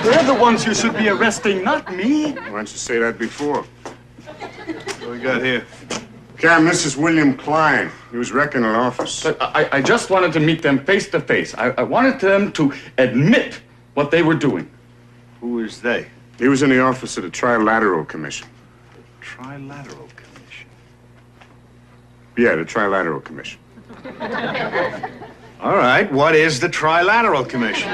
They're the ones you should be arresting, not me. Why don't you say that before? What do we got here? Cam, this is William Klein. He was wrecking an office. But I just wanted to meet them face to face. I wanted them to admit what they were doing. Who is they? He was in the office of the Trilateral Commission. Trilateral Commission. Yeah, the Trilateral Commission. All right, what is the Trilateral Commission?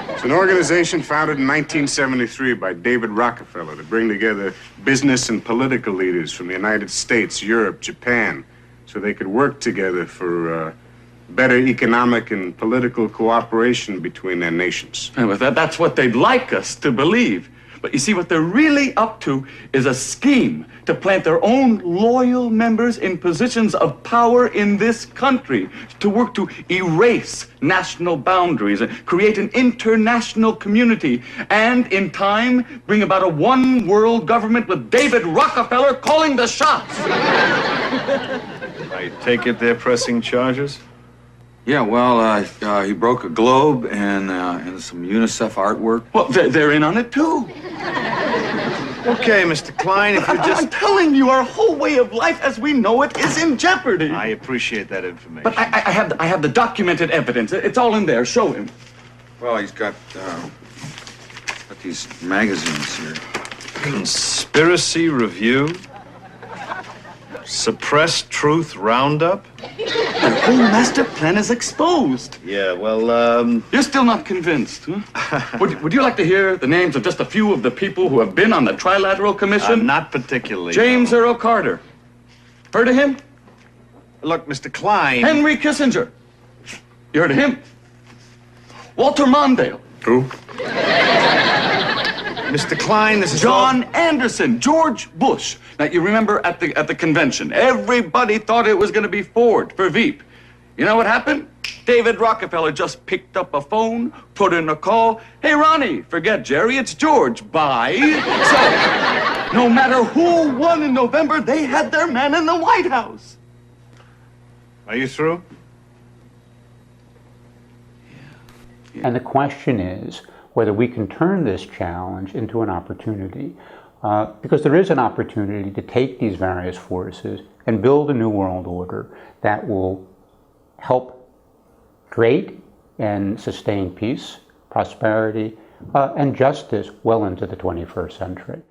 It's an organization founded in 1973 by David Rockefeller to bring together business and political leaders from the United States, Europe, Japan, so they could work together for better economic and political cooperation between their nations. And with that's what they'd like us to believe. But you see, what they're really up to is a scheme to plant their own loyal members in positions of power in this country, to work to erase national boundaries and create an international community, and in time bring about a one world government with David Rockefeller calling the shots. I take it they're pressing charges? Yeah, well, he broke a globe and some UNICEF artwork. Well, they're in on it too. Okay, Mr. Klein, if you just... I'm telling you, our whole way of life as we know it is in jeopardy. I appreciate that information. But I have the documented evidence. It's all in there. Show him. Well, he's got these magazines here. Conspiracy Review? Suppressed Truth Roundup? The whole master plan is exposed. Yeah, well, You're still not convinced, huh? Would you like to hear the names of just a few of the people who have been on the Trilateral Commission? Not particularly. James no. Earl Carter. Heard of him? Look, Mr. Klein... Henry Kissinger. You heard of him? Walter Mondale. Who? Mr. Klein, this is John Anderson, George Bush. Now, you remember at the convention, everybody thought it was going to be Ford for Veep. You know what happened? David Rockefeller just picked up a phone, put in a call. Hey, Ronnie, forget Jerry, it's George. Bye. So, no matter who won in November, they had their man in the White House. Are you through? Yeah. And the question is whether we can turn this challenge into an opportunity. Because there is an opportunity to take these various forces and build a new world order that will help create and sustain peace, prosperity, and justice well into the 21st century.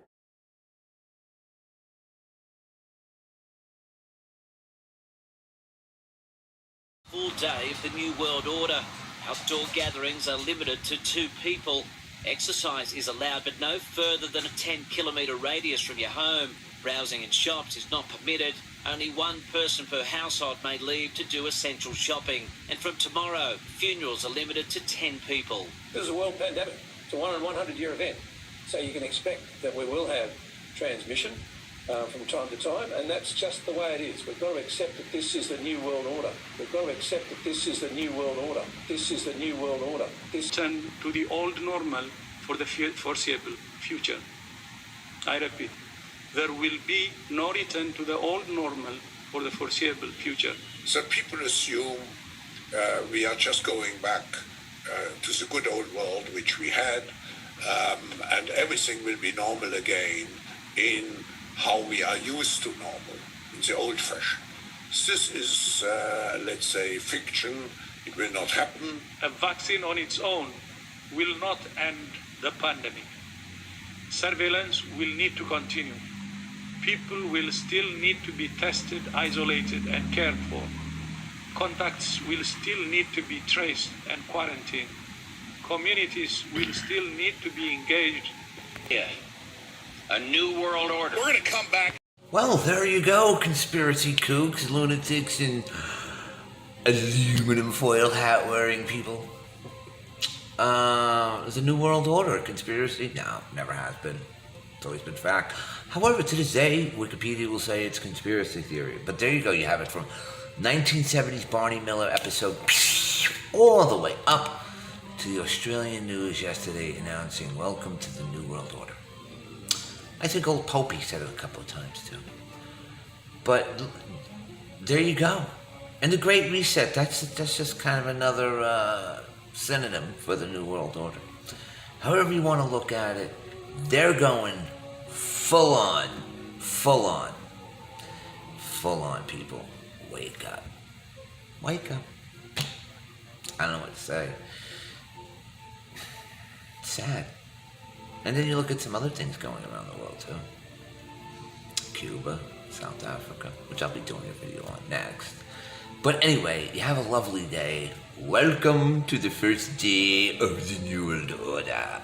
Full day of the New World Order. Outdoor gatherings are limited to 2 people. Exercise is allowed, but no further than a 10-kilometre radius from your home. Browsing in shops is not permitted. Only 1 person per household may leave to do essential shopping. And from tomorrow, funerals are limited to 10 people. This is a world pandemic. It's a 1 in 100-year event. So you can expect that we will have transmission from time to time, and that's just the way it is. We've got to accept that this is the new world order. We've got to accept that this is the new world order. This is the new world order. Return to the old normal for the foreseeable future. I repeat, there will be no return to the old normal for the foreseeable future. So people assume we are just going back to the good old world which we had, and everything will be normal again in how we are used to normal, in the old fashion. This is, let's say, fiction. It will not happen. A vaccine on its own will not end the pandemic. Surveillance will need to continue. People will still need to be tested, isolated, and cared for. Contacts will still need to be traced and quarantined. Communities will still need to be engaged. Yeah. A new world order. We're going to come back. Well, there you go, conspiracy kooks, lunatics, and aluminum foil hat-wearing people. There's a new world order, a conspiracy? No, never has been. It's always been fact. However, to this day, Wikipedia will say it's conspiracy theory. But there you go, you have it from 1970s Barney Miller episode all the way up to the Australian news yesterday announcing welcome to the new world order. I think old Popey said it a couple of times too. But there you go. And the Great Reset, that's just kind of another synonym for the New World Order. however you want to look at it, they're going full on, people. Wake up. Wake up. I don't know what to say. It's sad. And then you look at some other things going around the world, too. Cuba, South Africa, which I'll be doing a video on next. But anyway, you have a lovely day. Welcome to the first day of the New World Order.